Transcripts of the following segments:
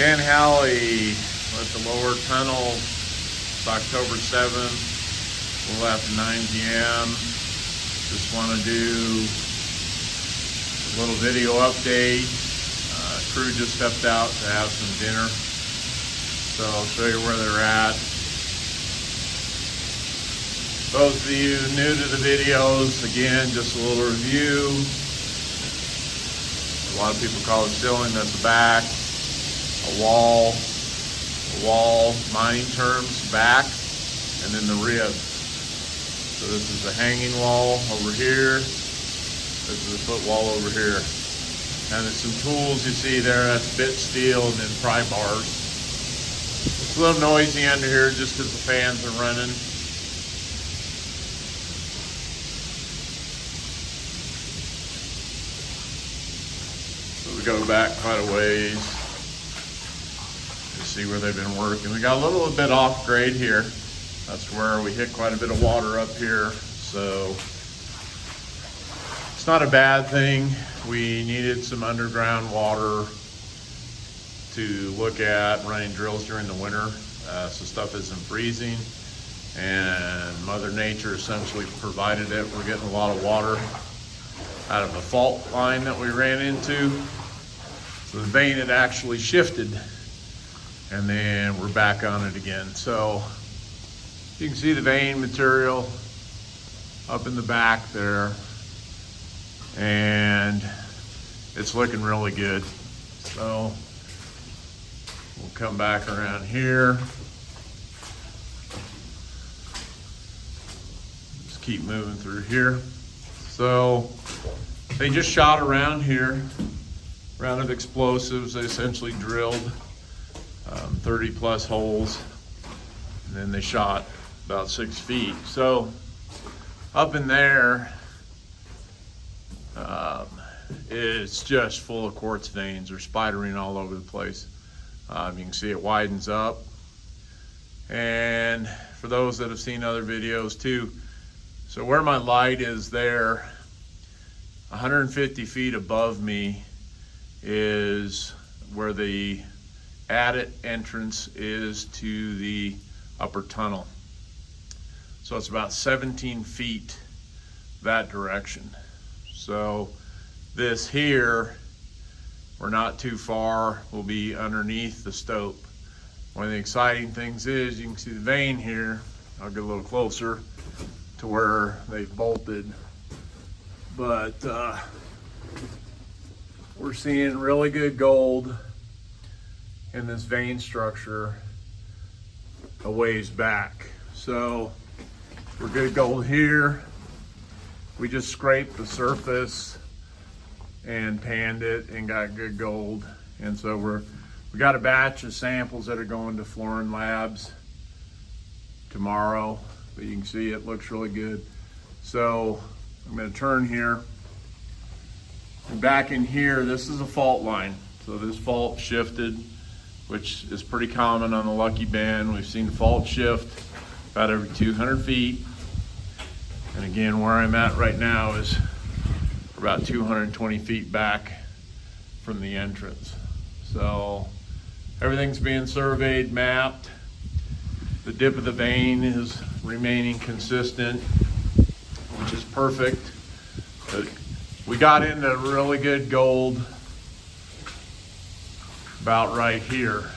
Hally at the lower tunnel. It's October 7th, a little after 9 p.m. Just want to do a little video update. Crew just stepped out to have some dinner, so I'll show you where they're at. Those of you new to the videos, again, just a little review. A lot of people call it ceiling, that's the back. A wall, mining terms, back, and then the rib. So this is the hanging wall over here. This is the foot wall over here. And there's some tools you see there, that's bit steel and then pry bars. It's a little noisy under here just because the fans are running. So we go back quite a ways to see where they've been working. We got a little bit off grade here. That's where we hit quite a bit of water up here. So it's not a bad thing. We needed some underground water to look at running drills during the winter. So stuff isn't freezing, and Mother Nature essentially provided it. We're getting a lot of water out of a fault line that we ran into. So the vein had actually shifted, and then we're back on it again. So you can see the vein material up in the back there, and it's looking really good. So we'll come back around here. Just keep moving through here. So they just shot around here, round of explosives. They essentially drilled 30 plus holes, and then they shot about 6 feet. So up in there, it's just full of quartz veins. They're spidering all over the place. You can see it widens up. And for those that have seen other videos too, so where my light is there, 150 feet above me is where the adit entrance is to the upper tunnel. So it's about 17 feet that direction. So this here, we're not too far, we'll be underneath the stope. One of the exciting things is you can see the vein here. I'll get a little closer to where they've bolted. But we're seeing really good gold in this vein structure a ways back. So we're good gold here. We just scraped the surface and panned it and got good gold. And so we got a batch of samples that are going to Florin Labs tomorrow, but you can see it looks really good. So I'm going to turn here. And back in here, this is a fault line. So this fault shifted, which is pretty common on the Lucky Bend. We've seen fault shift about every 200 feet. And again, where I'm at right now is about 220 feet back from the entrance. So everything's being surveyed, mapped. The dip of the vein is remaining consistent, which is perfect. But we got into really good gold about right here,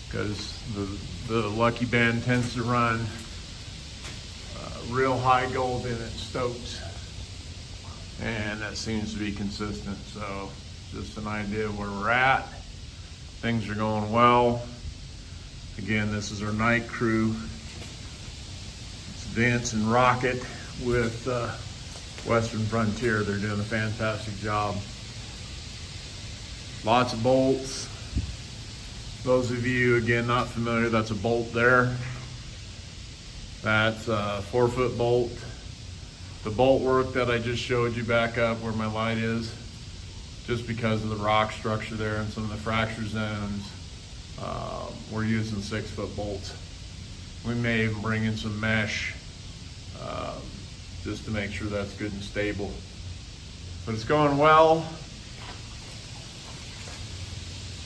because the Lucky Bend tends to run real high gold in its stopes, and that seems to be consistent. So just an idea of where we're at. Things are going well. Again, this is our night crew. It's Vince and Rocket with Western Frontier. They're doing a fantastic job. Lots of bolts. Those of you, again, not familiar, that's a bolt there. That's a 4-foot bolt. The bolt work that I just showed you back up where my light is, just because of the rock structure there and some of the fracture zones, we're using 6-foot bolts. We may even bring in some mesh just to make sure that's good and stable. But it's going well.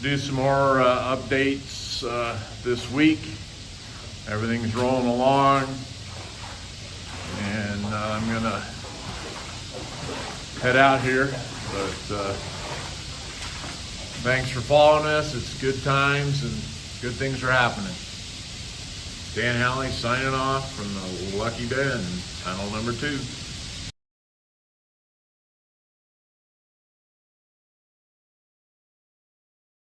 do some more updates this week. Everything's rolling along, and I'm gonna head out here, but thanks for following us. It's good times and good things are happening. Dan Hally signing off from the Lucky Den, tunnel number 2.